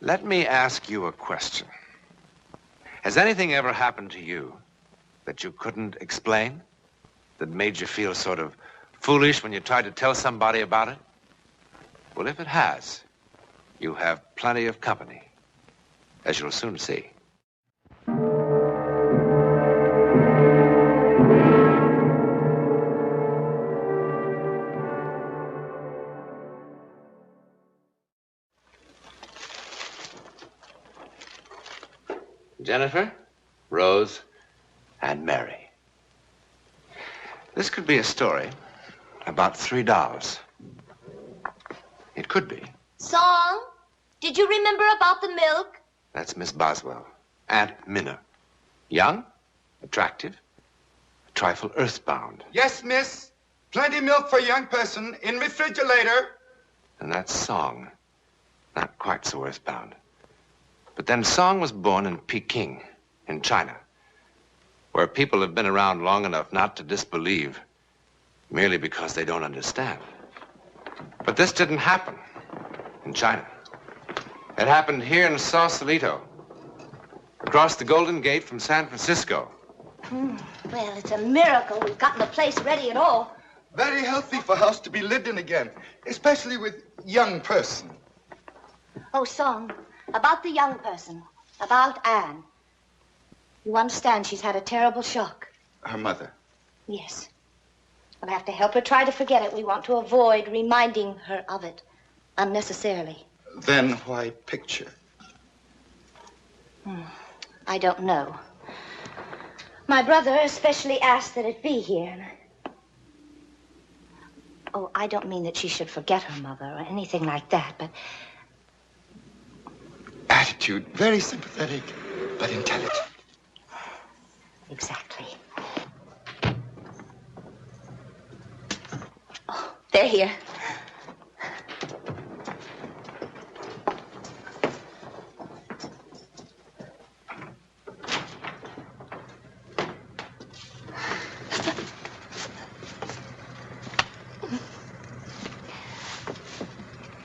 Let me ask you a question. Has anything ever happened to you that you couldn't explain? That made you feel sort of foolish when you tried to tell somebody about it? Well, if it has, you have plenty of company, as you'll soon see. Jennifer, Rose, and Mary. This could be a story about 3 dolls. It could be. Song, did you remember about the milk? That's Miss Boswell, Aunt Minna. Young, attractive, a trifle earthbound. Yes, miss. Plenty milk for a young person in refrigerator. And that's Song, not quite so earthbound. But then Song was born in Peking, in China, where people have been around long enough not to disbelieve merely because they don't understand. But this didn't happen in China. It happened here in Sausalito, across the Golden Gate from San Francisco. Well, it's a miracle we've gotten the place ready at all. Very healthy for house to be lived in again, especially with young person. Oh, Song, about the young person, about Anne. You understand she's had a terrible shock. Her mother? Yes. We'll have to help her try to forget it. We want to avoid reminding her of it unnecessarily. Then why picture? I don't know. My brother especially asked that it be here. Oh, I don't mean that she should forget her mother or anything like that, but... Attitude, very sympathetic, but intelligent. Exactly. Oh, they're here.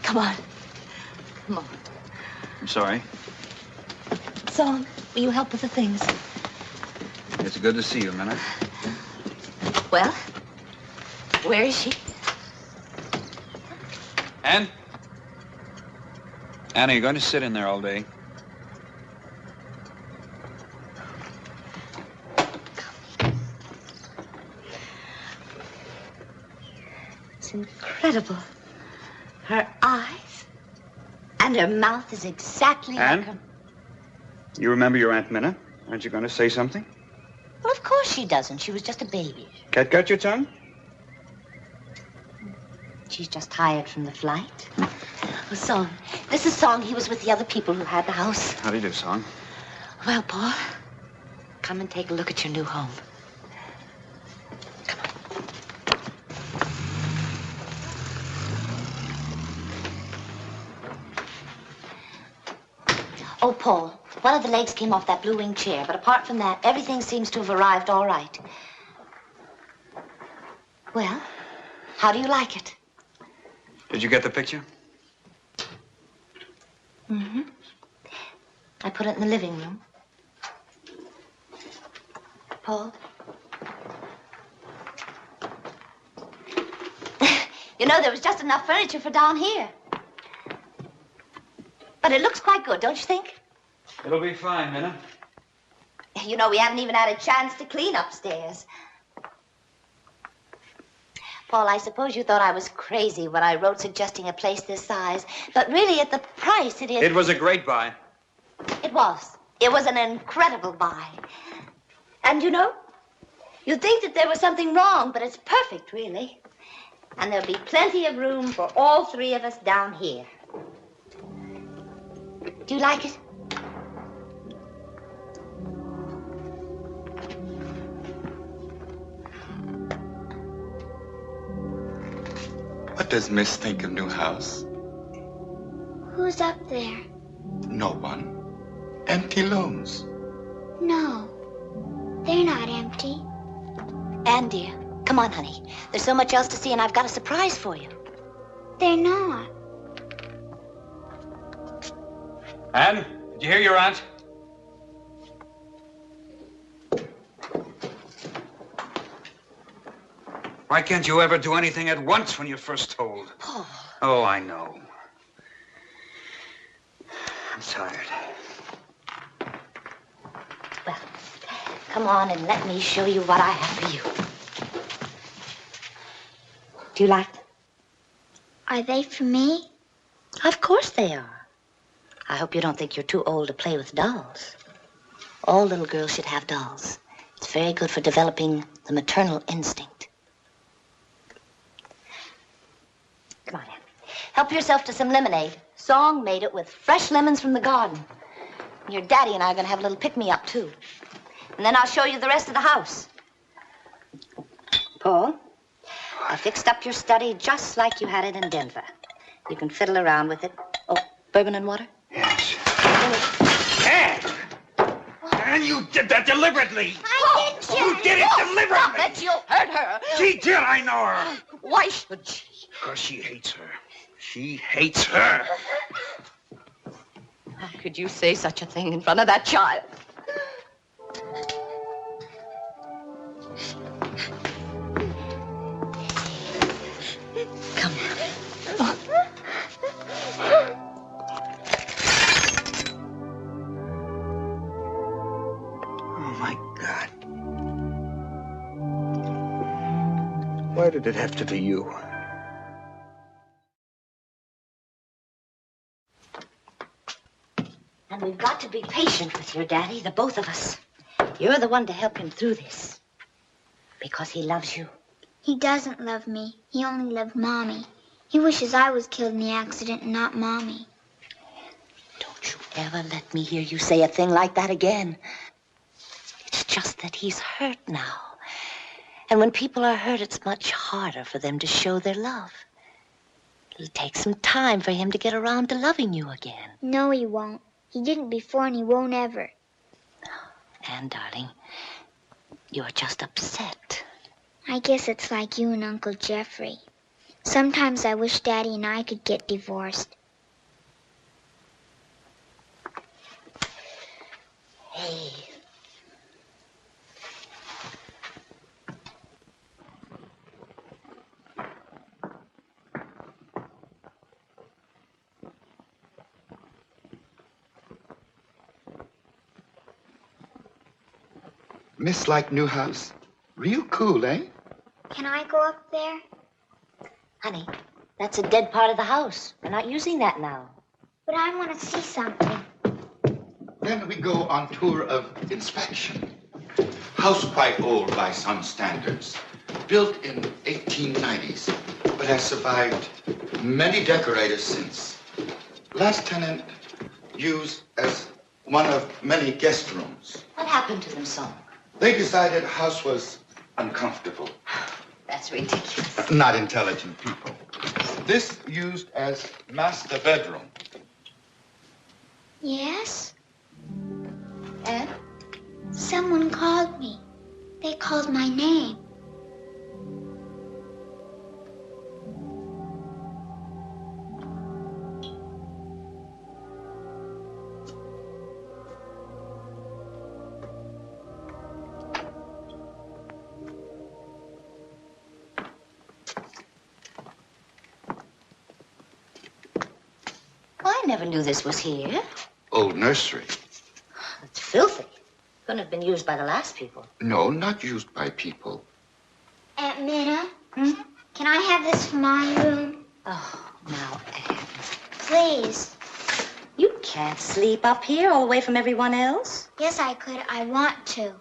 Come on. Come on. I'm sorry. Song, will you help with the things? It's good to see you, Minna. Well, where is she? Anne? Anne, are you going to sit in there all day? It's incredible. Her eyes and her mouth is exactly like her... Anne? You remember your Aunt Minna? Aren't you going to say something? Well, of course she doesn't. She was just a baby. Cat got your tongue? She's just tired from the flight. Oh, Song. This is Song. He was with the other people who had the house. How do you do, Song? Well, Paul, come and take a look at your new home. Come on. Oh, Paul, one of the legs came off that blue wing chair, but apart from that, everything seems to have arrived all right. Well, how do you like it? Did you get the picture? Mm-hmm. I put it in the living room. Paul? You know, there was just enough furniture for down here. But it looks quite good, don't you think? It'll be fine, Minna. You know, we haven't even had a chance to clean upstairs. Paul, I suppose you thought I was crazy when I wrote suggesting a place this size. But really, at the price, it is... It was a great buy. It was. It was an incredible buy. And you know, you'd think that there was something wrong, but it's perfect, really. And there'll be plenty of room for all 3 of us down here. Do you like it? What does Miss think of new house? Who's up there? No one. Empty looms. No, they're not empty. Anne, dear, come on, honey. There's so much else to see, and I've got a surprise for you. They're not. Anne, did you hear your aunt? Why can't you ever do anything at once when you're first told? Paul. Oh, I know. I'm tired. Well, come on and let me show you what I have for you. Do you like them? Are they for me? Of course they are. I hope you don't think you're too old to play with dolls. All little girls should have dolls. It's very good for developing the maternal instinct. Come on, Anne. Help yourself to some lemonade. Song made it with fresh lemons from the garden. Your daddy and I are going to have a little pick-me-up, too. And then I'll show you the rest of the house. Paul, I fixed up your study just like you had it in Denver. You can fiddle around with it. Oh, bourbon and water? Yes. Anne! And you did that deliberately. I didn't. You did it deliberately. Stop it, you'll hurt her. She did, I know her. Why should she? Because she hates her. She hates her. How could you say such a thing in front of that child? Come on. Oh, my God. Why did it have to be you? And we've got to be patient with your daddy, the both of us. You're the one to help him through this. Because he loves you. He doesn't love me. He only loved Mommy. He wishes I was killed in the accident and not Mommy. Don't you ever let me hear you say a thing like that again. It's just that he's hurt now. And when people are hurt, it's much harder for them to show their love. It'll take some time for him to get around to loving you again. No, he won't. He didn't before and he won't ever. Anne, darling, you're just upset. I guess it's like you and Uncle Jeffrey. Sometimes I wish Daddy and I could get divorced. Hey. Miss like new house. Real cool, eh? Can I go up there? Honey, that's a dead part of the house. We're not using that now. But I want to see something. Then we go on tour of inspection. House quite old by some standards. Built in 1890s, but has survived many decorators since. Last tenant used as one of many guest rooms. What happened to them, son? They decided house was uncomfortable. That's ridiculous. Not intelligent people. This used as master bedroom. Yes? Anne? Someone called me. They called my name. I never knew this was here. Old nursery. It's filthy. Couldn't have been used by the last people. No, not used by people. Aunt Minna, can I have this for my room? Oh, now, Anne. Please. You can't sleep up here all away from everyone else. Yes, I could. I want to.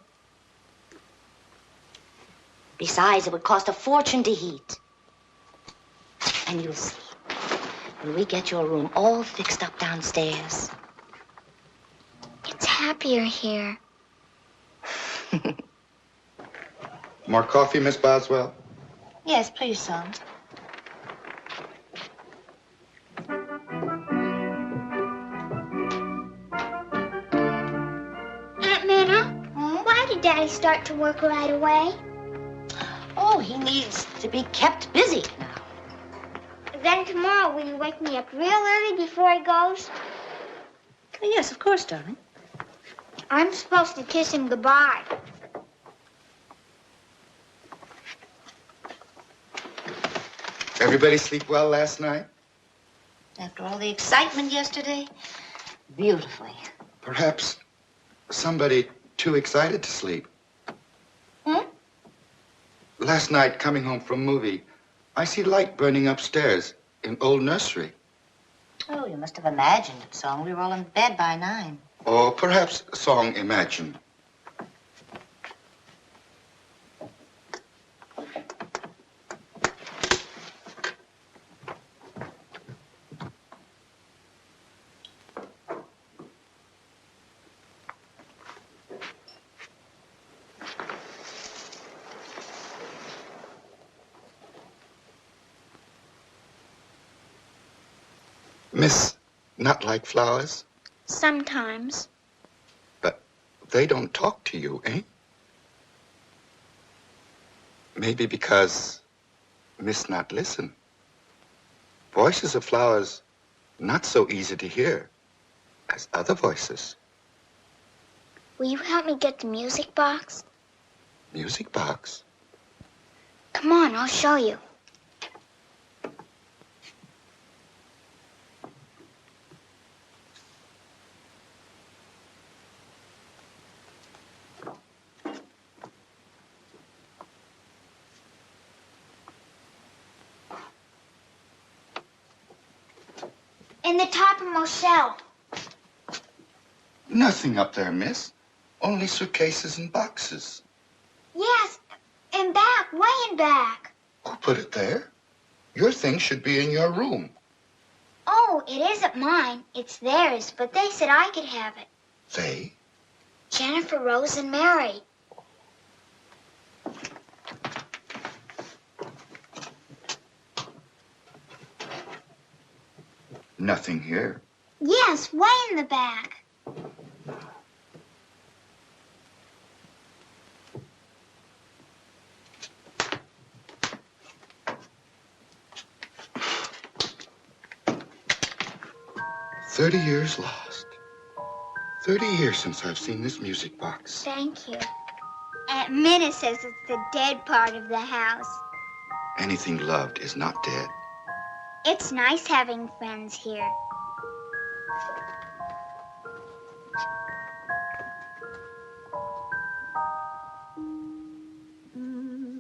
Besides, it would cost a fortune to heat. And you'll see. When we get your room all fixed up downstairs. It's happier here. More coffee, Miss Boswell? Yes, please, son. Aunt Minna, why did Daddy start to work right away? Oh, he needs to be kept busy now. Then tomorrow, will you wake me up real early before he goes? Yes, of course, darling. I'm supposed to kiss him goodbye. Everybody sleep well last night? After all the excitement yesterday, beautifully. Perhaps somebody too excited to sleep. Hmm? Last night, coming home from movie, I see light burning upstairs in old nursery. Oh, you must have imagined it, Song. We were all in bed by 9. Or perhaps Song imagined. Miss not like flowers? Sometimes. But they don't talk to you, eh? Maybe because Miss not listen. Voices of flowers not so easy to hear as other voices. Will you help me get the music box? Music box? Come on, I'll show you. In the topmost shelf. Nothing up there, miss. Only suitcases and boxes. Yes, in back, way in back. Who put it there? Your things should be in your room. Oh, it isn't mine. It's theirs, but they said I could have it. They? Jennifer, Rose, and Mary. Nothing here. Yes, way in the back. "30 years lost. 30 years since I've seen this music box. Thank you. Aunt Minna says it's the dead part of the house. Anything loved is not dead. It's nice having friends here.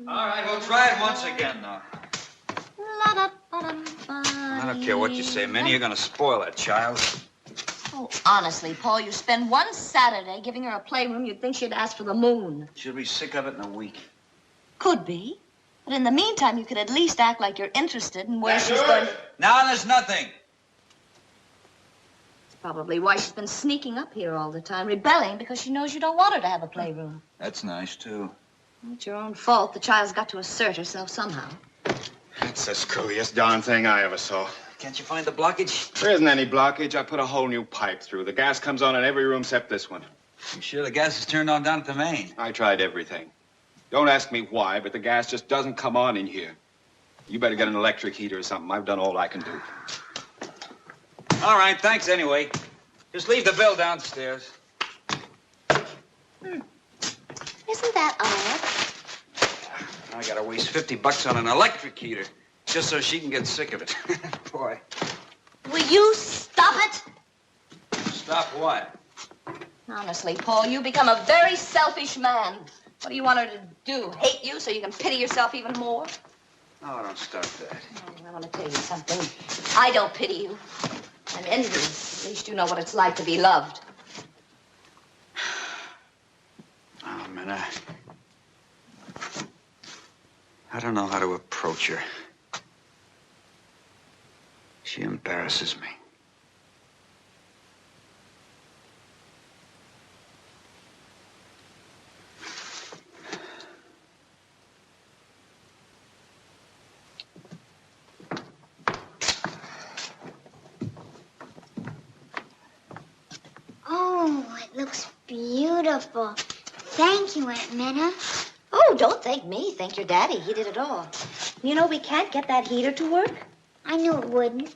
All right, we'll try it once again, though. I don't care what you say, Minnie. You're gonna spoil that child. Oh, honestly, Paul, you spend one Saturday giving her a playroom, you'd think she'd ask for the moon. She'll be sick of it in a week. Could be. But in the meantime, you could at least act like you're interested in where she's going. Now there's nothing. It's probably why she's been sneaking up here all the time, rebelling because she knows you don't want her to have a playroom. That's nice, too. It's your own fault. The child's got to assert herself somehow. That's the screwiest darn thing I ever saw. Can't you find the blockage? There isn't any blockage. I put a whole new pipe through. The gas comes on in every room except this one. You sure the gas is turned on down at the main? I tried everything. Don't ask me why, but the gas just doesn't come on in here. You better get an electric heater or something. I've done all I can do. All right, thanks anyway. Just leave the bill downstairs. Isn't that odd? I gotta waste $50 on an electric heater just so she can get sick of it. Boy. Will you stop it? Stop what? Honestly, Paul, you become a very selfish man. What do you want her to do? Hate you so you can pity yourself even more? Oh, don't start that. I want to tell you something. I don't pity you. I'm envious. At least you know what it's like to be loved. Oh, man, I don't know how to approach her. She embarrasses me. Oh, it looks beautiful. Thank you, Aunt Minna. Oh, don't thank me. Thank your daddy. He did it all. You know, we can't get that heater to work. I knew it wouldn't.